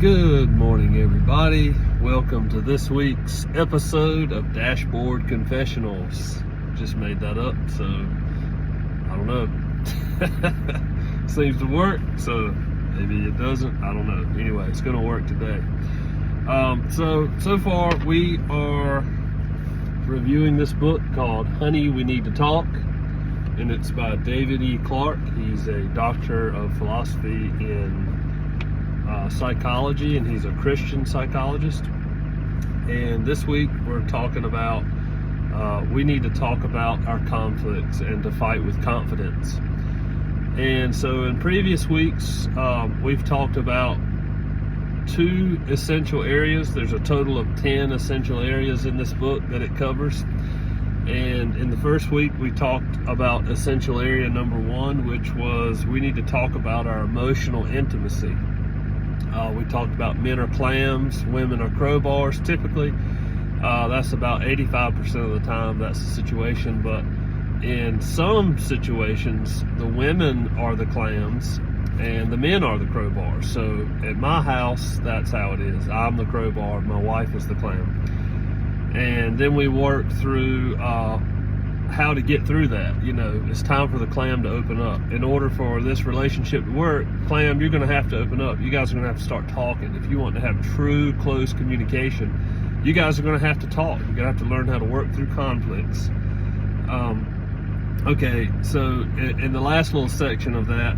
Good morning, everybody. Welcome to this week's episode of Dashboard Confessionals. Just made that up, so I don't know. Seems to work, so maybe it doesn't. I don't know. Anyway, it's going to work today. So far we are reviewing this book called Honey, We Need to Talk, and it's by David E. Clarke. He's a doctor of philosophy in psychology, and he's a Christian psychologist. And this week we're talking about we need to talk about our conflicts and to fight with confidence. And so in previous weeks we've talked about 2 essential areas. There's a total of 10 essential areas in this book that it covers. And in the first week we talked about essential area number 1, which was we need to talk about our emotional intimacy. We talked about men are clams, women are crowbars. Typically, that's about 85% of the time that's the situation. But in some situations, the women are the clams and the men are the crowbars. So at my house, that's how it is. I'm the crowbar, my wife is the clam. And then we work through how to get through that. You know, it's time for the clam to open up. In order for this relationship to work, clam, you're going to have to open up. You guys are going to have to start talking. If you want to have true, close communication, you guys are going to have to talk. You're going to have to learn how to work through conflicts. Okay, so in the last little section of that,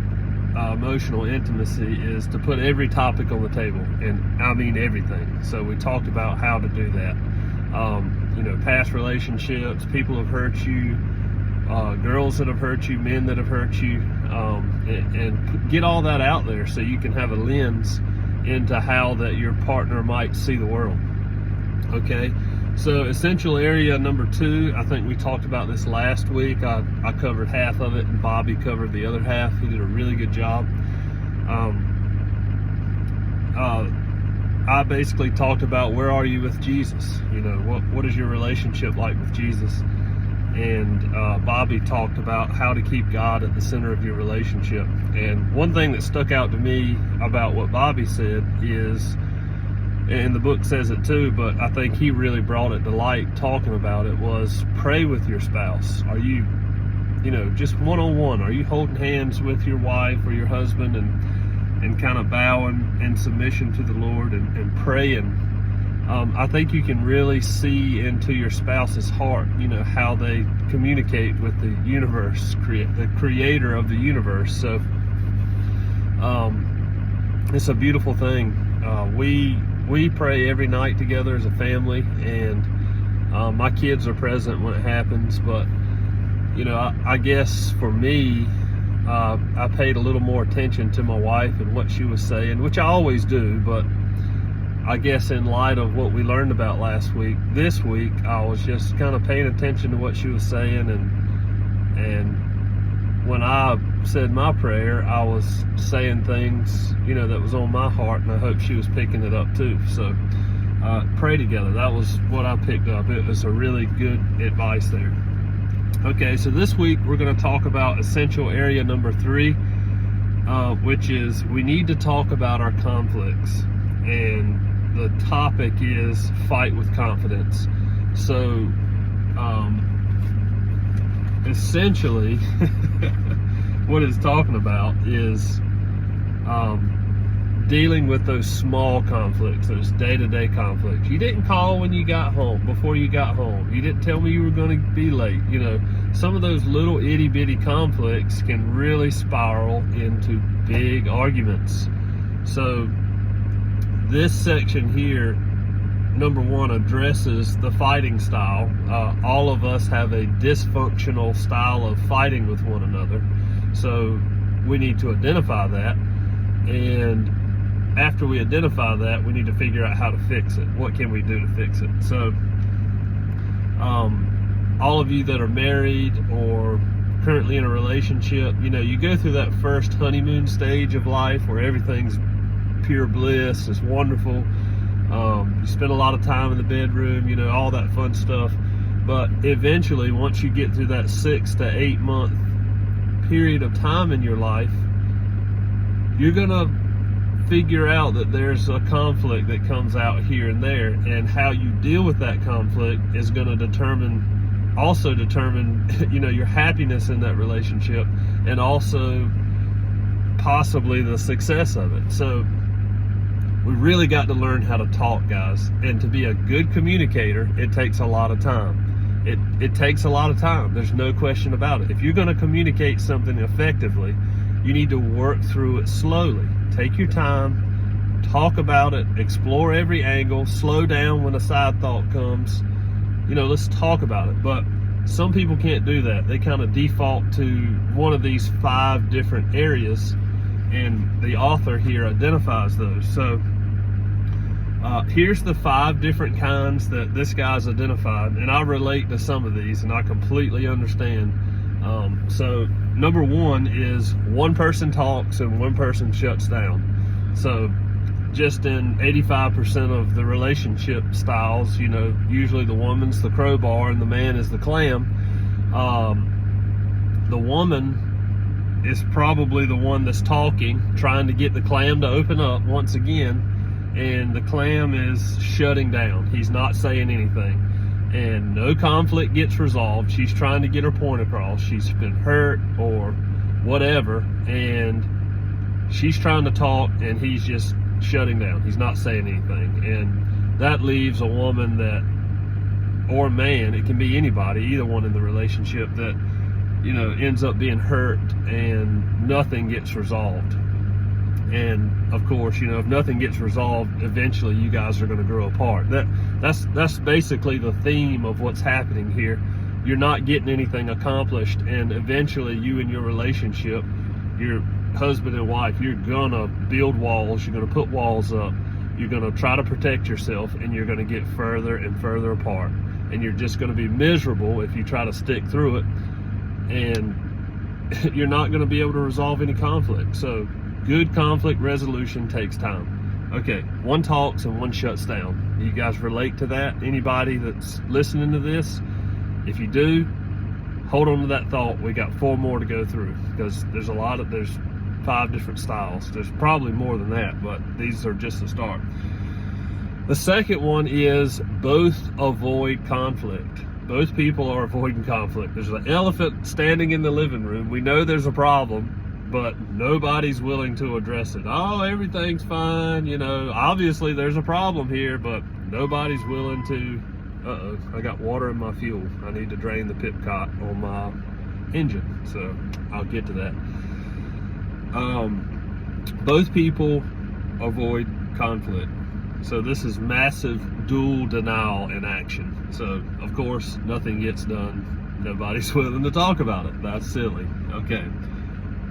emotional intimacy is to put every topic on the table, and I mean everything. So we talked about how to do that. Past relationships, people have hurt you, girls that have hurt you, men that have hurt you, and get all that out there so you can have a lens into how that your partner might see the world. Okay, so essential area number 2, I think we talked about this last week. I covered half of it and Bobby covered the other half. He did a really good job. I basically talked about where are you with Jesus? You know, what is your relationship like with Jesus? And Bobby talked about how to keep God at the center of your relationship. And one thing that stuck out to me about what Bobby said is, and the book says it too, but I think he really brought it to light talking about it, was pray with your spouse. Are you just one-on-one? Are you holding hands with your wife or your husband and kind of bowing in submission to the Lord and praying? I think you can really see into your spouse's heart, how they communicate with the universe, the creator of the universe. So it's a beautiful thing. We pray every night together as a family, and my kids are present when it happens. But I guess for me, I paid a little more attention to my wife and what she was saying, which I always do, but I guess in light of what we learned about last week, this week I was just kind of paying attention to what she was saying, and when I said my prayer, I was saying things, that was on my heart, and I hope she was picking it up too. So pray together. That was what I picked up. It was a really good advice there. Okay, so this week we're going to talk about essential area number 3, which is we need to talk about our conflicts. And the topic is fight with confidence. So, essentially, what it's talking about is dealing with those small conflicts, those day-to-day conflicts. You didn't call when you got home, before you got home. You didn't tell me you were going to be late. Some of those little itty-bitty conflicts can really spiral into big arguments. So this section here, number 1, addresses the fighting style. All of us have a dysfunctional style of fighting with one another. So we need to identify that. And after we identify that, we need to figure out how to fix it. What can we do to fix it? So all of you that are married or currently in a relationship, you go through that first honeymoon stage of life where everything's pure bliss, it's wonderful. You spend a lot of time in the bedroom, all that fun stuff. But eventually, once you get through that 6 to 8 month period of time in your life, you're gonna figure out that there's a conflict that comes out here and there, and how you deal with that conflict is going to determine your happiness in that relationship, and also possibly the success of it. So we really got to learn how to talk, guys. And to be a good communicator, it takes a lot of time. It takes a lot of time. There's no question about it. If you're going to communicate something effectively, you need to work through it slowly. Take your time, talk about it, explore every angle, slow down when a side thought comes. Let's talk about it. But some people can't do that. They kind of default to one of these 5 different areas, and the author here identifies those. So here's the 5 different kinds that this guy's identified, and I relate to some of these, and I completely understand. So number 1 is one person talks and one person shuts down. So just in 85% of the relationship styles, usually the woman's the crowbar and the man is the clam. The woman is probably the one that's talking, trying to get the clam to open up once again, and the clam is shutting down. He's not saying anything, and no conflict gets resolved. She's trying to get her point across. She's been hurt or whatever, and she's trying to talk, and he's just shutting down. He's not saying anything, and that leaves a woman or a man, it can be anybody, either one in the relationship, that ends up being hurt and nothing gets resolved. And of course, if nothing gets resolved, eventually you guys are going to grow apart. That's basically the theme of what's happening here. You're not getting anything accomplished, and eventually you and your relationship, your husband and wife, you're gonna build walls, you're gonna put walls up, you're gonna try to protect yourself, and you're gonna get further and further apart, and you're just gonna be miserable if you try to stick through it, and you're not gonna be able to resolve any conflict. So good conflict resolution takes time. Okay, one talks and one shuts down. You guys relate to that? Anybody that's listening to this? If you do, hold on to that thought. We got 4 more to go through, because there's 5 different styles. There's probably more than that, but these are just the start. The second one is both avoid conflict. Both people are avoiding conflict. There's an elephant standing in the living room. We know there's a problem, but nobody's willing to address it. Oh, everything's fine. Obviously there's a problem here, but nobody's willing to. Uh-oh, I got water in my fuel. I need to drain the Pipcot on my engine, so I'll get to that. Both people avoid conflict. So this is massive dual denial in action. So, of course, nothing gets done. Nobody's willing to talk about it. That's silly. Okay.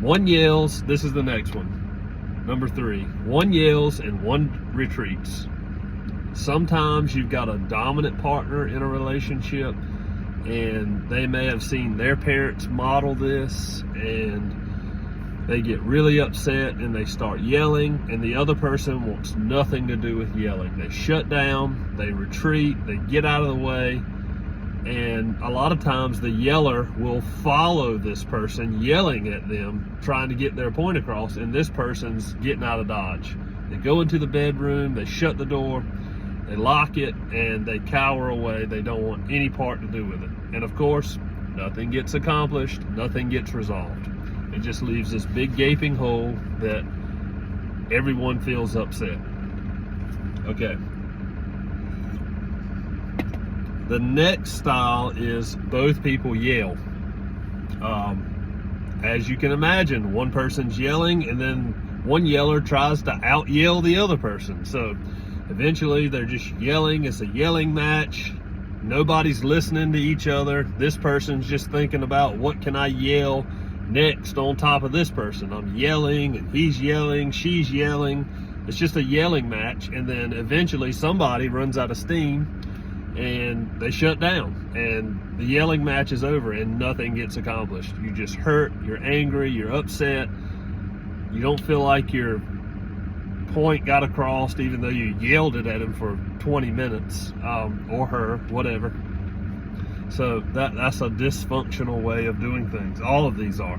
One yells. This is the next one. Number 3. One yells and one retreats. Sometimes you've got a dominant partner in a relationship, and they may have seen their parents model this, and they get really upset and they start yelling, and the other person wants nothing to do with yelling. They shut down, they retreat, they get out of the way, and a lot of times the yeller will follow this person yelling at them, trying to get their point across, and this person's getting out of Dodge. They go into the bedroom, they shut the door, they lock it, and they cower away. They don't want any part to do with it. And of course, nothing gets accomplished, nothing gets resolved. It just leaves this big gaping hole that everyone feels upset. Okay. The next style is both people yell. As you can imagine, one person's yelling, and then one yeller tries to out-yell the other person. So eventually they're just yelling. It's a yelling match. Nobody's listening to each other. This person's just thinking about, what can I yell next on top of this person? I'm yelling, and he's yelling, she's yelling. It's just a yelling match, and then eventually somebody runs out of steam and they shut down, and the yelling match is over and nothing gets accomplished. You just hurt, you're angry, you're upset. You don't feel like your point got across, even though you yelled it at him for 20 minutes, or her, whatever. So that's a dysfunctional way of doing things. All of these are.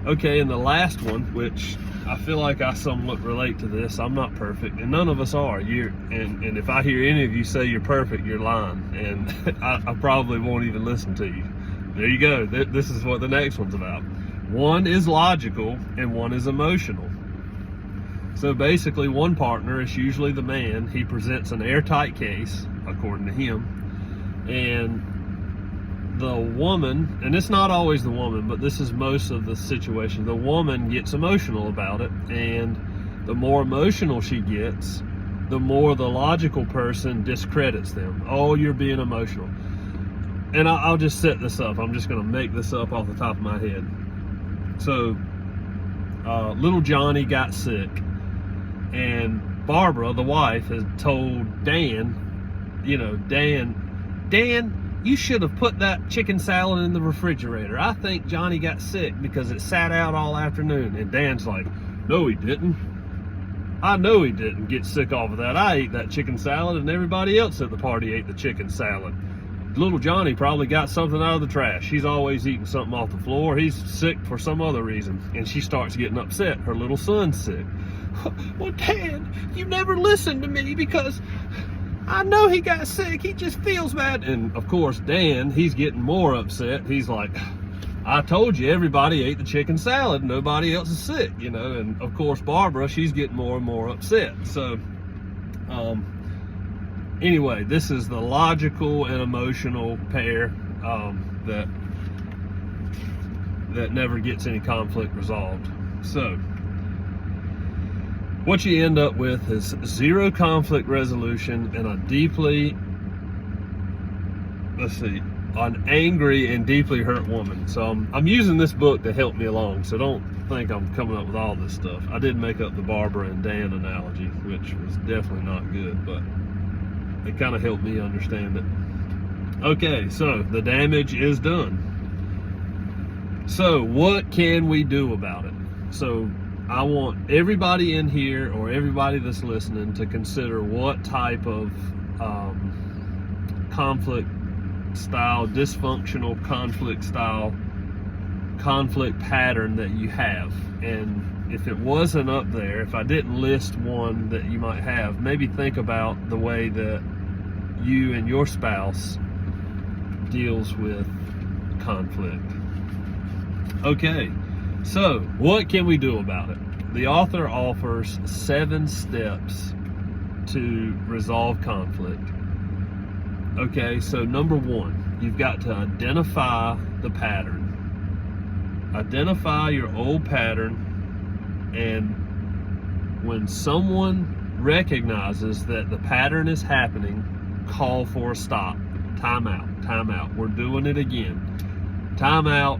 Okay, and the last one, which I feel like I somewhat relate to this. I'm not perfect, and none of us are. And if I hear any of you say you're perfect, you're lying, and I probably won't even listen to you. There you go. This is what the next one's about. One is logical and one is emotional. So basically, one partner is usually the man. He presents an airtight case, according to him, and the woman, and it's not always the woman, but this is most of the situation, the woman gets emotional about it, and the more emotional she gets, the more the logical person discredits them. Oh, you're being emotional. And I'll just set this up. I'm just going to make this up off the top of my head. So, little Johnny got sick, and Barbara, the wife, has told Dan, Dan, you should have put that chicken salad in the refrigerator. I think Johnny got sick because it sat out all afternoon. And Dan's like, no, he didn't. I know he didn't get sick off of that. I ate that chicken salad, and everybody else at the party ate the chicken salad. Little Johnny probably got something out of the trash. He's always eating something off the floor. He's sick for some other reason. And she starts getting upset. Her little son's sick. Well, Dan, you never listened to me because I know he got sick. He just feels bad. And of course, Dan, he's getting more upset. He's like, I told you everybody ate the chicken salad. Nobody else is sick, And of course, Barbara, she's getting more and more upset. So, anyway, this is the logical and emotional pair that never gets any conflict resolved. So, what you end up with is zero conflict resolution and an angry and deeply hurt woman. So I'm using this book to help me along, so don't think I'm coming up with all this stuff. I did make up the Barbara and Dan analogy, which was definitely not good, but it kind of helped me understand it. Okay, so the damage is done. So what can we do about it? So I want everybody in here, or everybody that's listening, to consider what type of conflict style, dysfunctional conflict pattern that you have. And if it wasn't up there, if I didn't list one that you might have, maybe think about the way that you and your spouse deals with conflict. Okay. So, what can we do about it? The author offers 7 steps to resolve conflict. Okay, so number 1, you've got to identify the pattern. Identify your old pattern, and when someone recognizes that the pattern is happening, call for a stop. Time out. We're doing it again. Time out.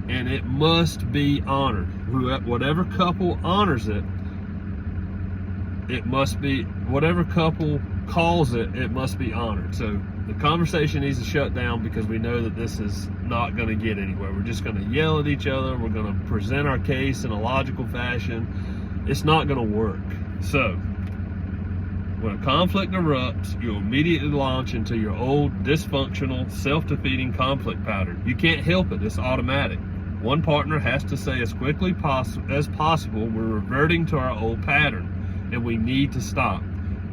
And it must be honored. Whatever couple honors it, it must be, whatever couple calls it, it must be honored. So the conversation needs to shut down, because we know that this is not going to get anywhere. We're just going to yell at each other. We're going to present our case in a logical fashion. It's not going to work. So when a conflict erupts, you immediately launch into your old dysfunctional, self-defeating conflict pattern. You can't help it. It's automatic. One partner has to say as quickly as possible, we're reverting to our old pattern, and we need to stop.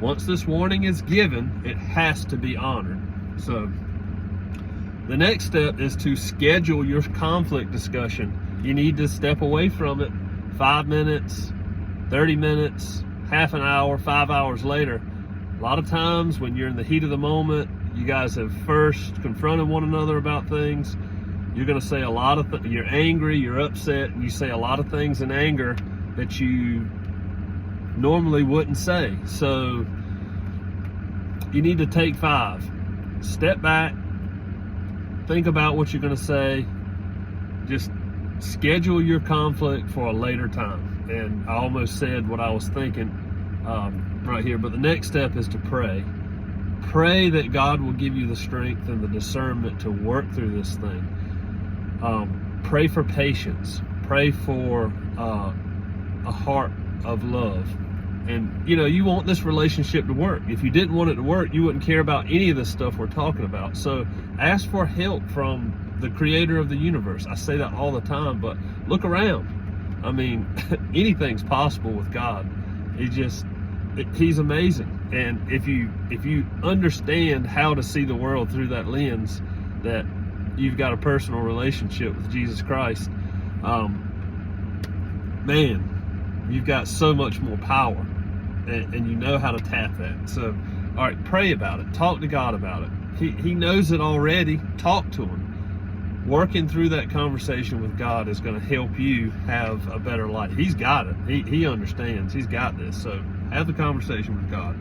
Once this warning is given, it has to be honored. So the next step is to schedule your conflict discussion. You need to step away from it 5 minutes, 30 minutes, half an hour, 5 hours later. A lot of times when you're in the heat of the moment, you guys have first confronted one another about things. You're going to say a lot of you're angry, you're upset, and you say a lot of things in anger that you normally wouldn't say. So you need to take 5. Step back, think about what you're going to say. Just schedule your conflict for a later time. And I almost said what I was thinking right here, but the next step is to pray. Pray that God will give you the strength and the discernment to work through this thing. Pray for patience. Pray for a heart of love. And, you want this relationship to work. If you didn't want it to work, you wouldn't care about any of this stuff we're talking about. So ask for help from the creator of the universe. I say that all the time, but look around. I mean, anything's possible with God. He's amazing. And if you understand how to see the world through that lens, that you've got a personal relationship with Jesus Christ, man, you've got so much more power, and you know how to tap that. So, all right, pray about it. Talk to God about it. He knows it already. Talk to him. Working through that conversation with God is going to help you have a better life. He's got it. He understands. He's got this. So have the conversation with God.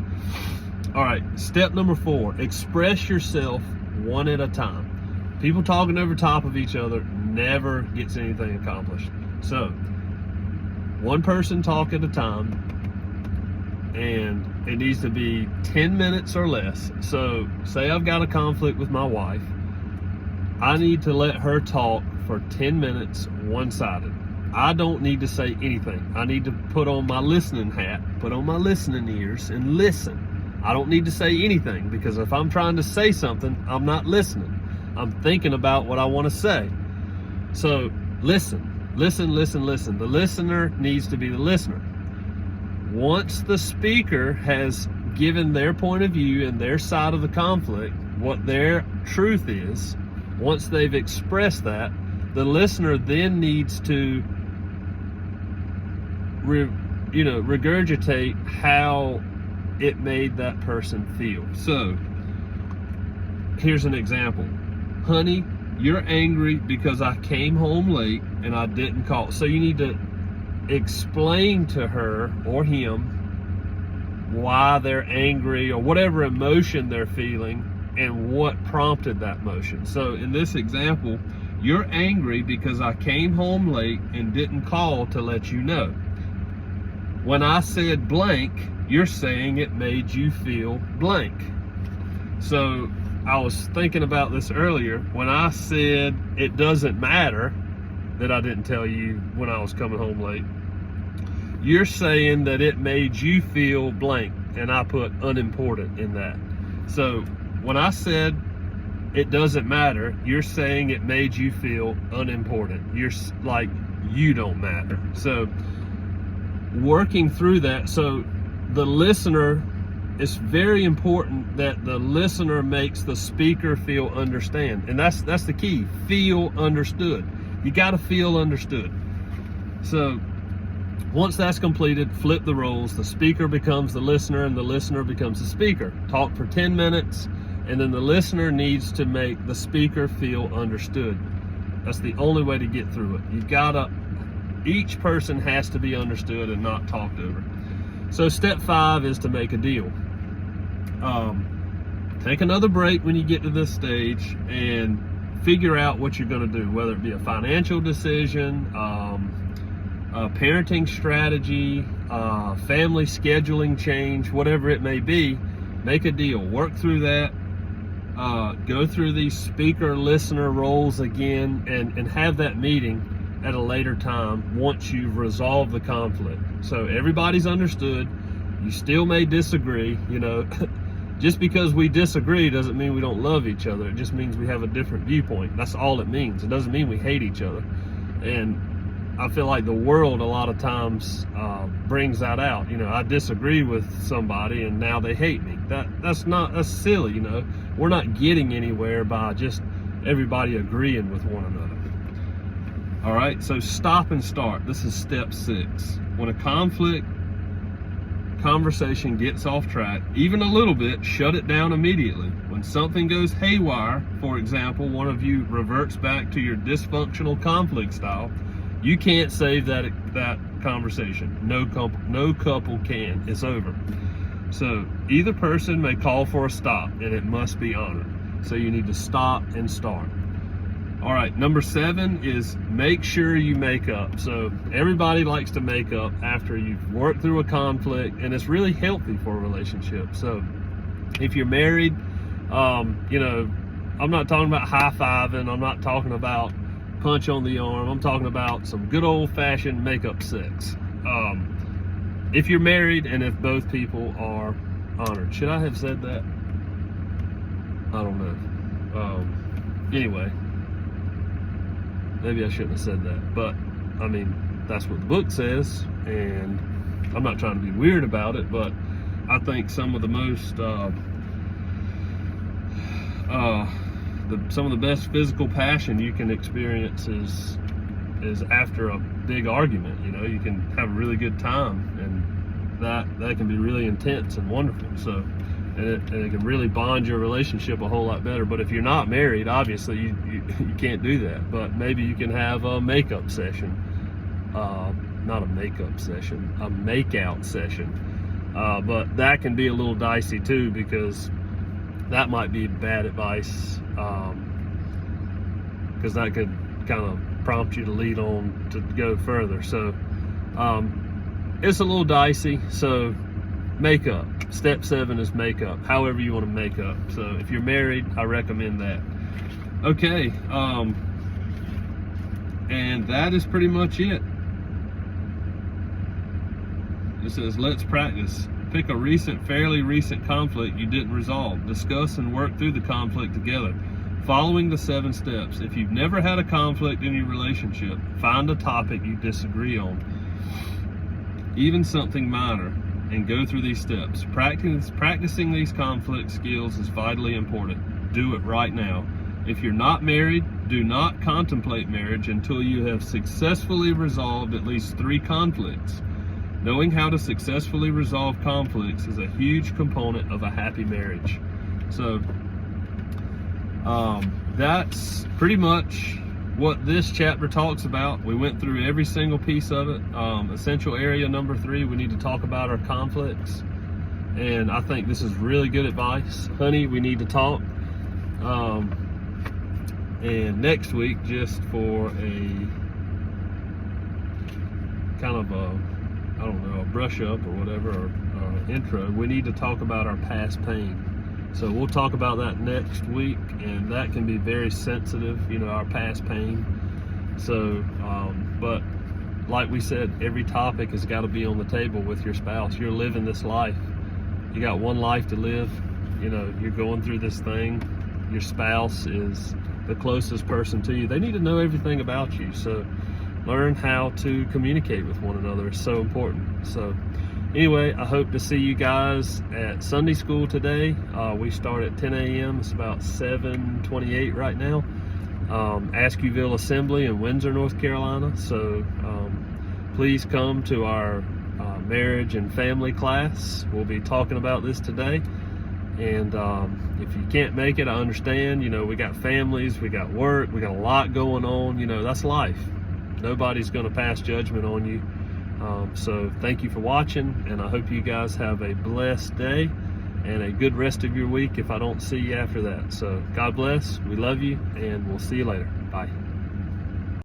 All right, step number 4, express yourself one at a time. People talking over top of each other never gets anything accomplished. So one person talk at a time, and it needs to be 10 minutes or less. So say I've got a conflict with my wife. I need to let her talk for 10 minutes one-sided. I don't need to say anything. I need to put on my listening hat, put on my listening ears, and listen. I don't need to say anything, because if I'm trying to say something, I'm not listening. I'm thinking about what I want to say. So listen, listen, listen, listen. The listener needs to be the listener. Once the speaker has given their point of view and their side of the conflict, what their truth is, once they've expressed that, the listener then needs to regurgitate how it made that person feel. So here's an example. Honey, you're angry because I came home late and I didn't call. So you need to explain to her or him why they're angry, or whatever emotion they're feeling, and what prompted that motion. So in this example, you're angry because I came home late and didn't call to let you know. When I said blank, you're saying it made you feel blank. So I was thinking about this earlier. When I said it doesn't matter that I didn't tell you when I was coming home late, you're saying that it made you feel blank, and I put unimportant in that. So when I said it doesn't matter, you're saying it made you feel unimportant. You're like, you don't matter. So working through that. So the listener, it's very important that the listener makes the speaker feel understand. And that's the key. Feel understood. You got to feel understood. So once that's completed, flip the roles. The speaker becomes the listener and the listener becomes the speaker. Talk for 10 minutes, and then the listener needs to make the speaker feel understood. That's the only way to get through it. Each person has to be understood and not talked over. So step 5 is to make a deal. Take another break when you get to this stage and figure out what you're going to do, whether it be a financial decision, a parenting strategy, family scheduling change, whatever it may be. Make a deal. Work through that. Go through these speaker listener roles again, and have that meeting at a later time once you've resolved the conflict. So everybody's understood. You still may disagree, just because we disagree doesn't mean we don't love each other. It just means we have a different viewpoint. That's all it means. It doesn't mean we hate each other. And I feel like the world a lot of times brings that out. I disagree with somebody and now they hate me. That's silly. We're not getting anywhere by just everybody agreeing with one another. All right, so stop and start. This is step 6. When a conversation gets off track, even a little bit, shut it down immediately. When something goes haywire, for example, one of you reverts back to your dysfunctional conflict style, you can't save that conversation. No couple can. It's over. So either person may call for a stop, and it must be honored. So you need to stop and start. All right, number 7 is make sure you make up. So everybody likes to make up after you've worked through a conflict, and it's really healthy for a relationship. So if you're married, I'm not talking about high-fiving. I'm not talking about punch on the arm. I'm talking about some good old-fashioned make-up sex. If you're married and if both people are honored. Should I have said that? I don't know. Anyway. maybe I shouldn't have said that, but I mean, that's what the book says, and I'm not trying to be weird about it, but I think some of the most some of the best physical passion you can experience is after a big argument. You know, you can have a really good time, and that can be really intense and wonderful. So, and it can really bond your relationship a whole lot better. But if you're not married, obviously you can't do that. But maybe you can have a makeup session, not a makeup session, a make-out session. But that can be a little dicey too, because that might be bad advice, because that could kind of prompt you to lead on to go further. So it's a little dicey. So makeup, step 7 is makeup, however you want to make up. So if you're married, I recommend that. Okay, and that is pretty much it. It says, let's practice. Pick a fairly recent conflict you didn't resolve. Discuss and work through the conflict together, following the 7 steps. If you've never had a conflict in your relationship, find a topic you disagree on, even something minor, and go through these steps. Practicing these conflict skills is vitally important. Do it right now. If you're not married, do not contemplate marriage until you have successfully resolved at least 3 conflicts. Knowing how to successfully resolve conflicts is a huge component of a happy marriage. So that's pretty much what this chapter talks about. We went through every single piece of it. Essential area number 3, we need to talk about our conflicts. And I think this is really good advice. Honey, we need to talk. And next week, just for a kind of a brush up or whatever, or intro, we need to talk about our past pain. So we'll talk about that next week, and that can be very sensitive, you know, our past pain. So, but like we said, every topic has got to be on the table with your spouse. You're living this life. You got one life to live. You know, you're going through this thing. Your spouse is the closest person to you. They need to know everything about you. So learn how to communicate with one another is so important. So anyway, I hope to see you guys at Sunday school today. We start at 10 a.m. It's about 7:28 right now. Askewyville Assembly in Windsor, North Carolina. So please come to our marriage and family class. We'll be talking about this today. And if you can't make it, I understand. You know, we got families, we got work, we got a lot going on. You know, that's life. Nobody's going to pass judgment on you. So thank you for watching, and I hope you guys have a blessed day and a good rest of your week if I don't see you after that. So God bless, we love you, and we'll see you later. Bye.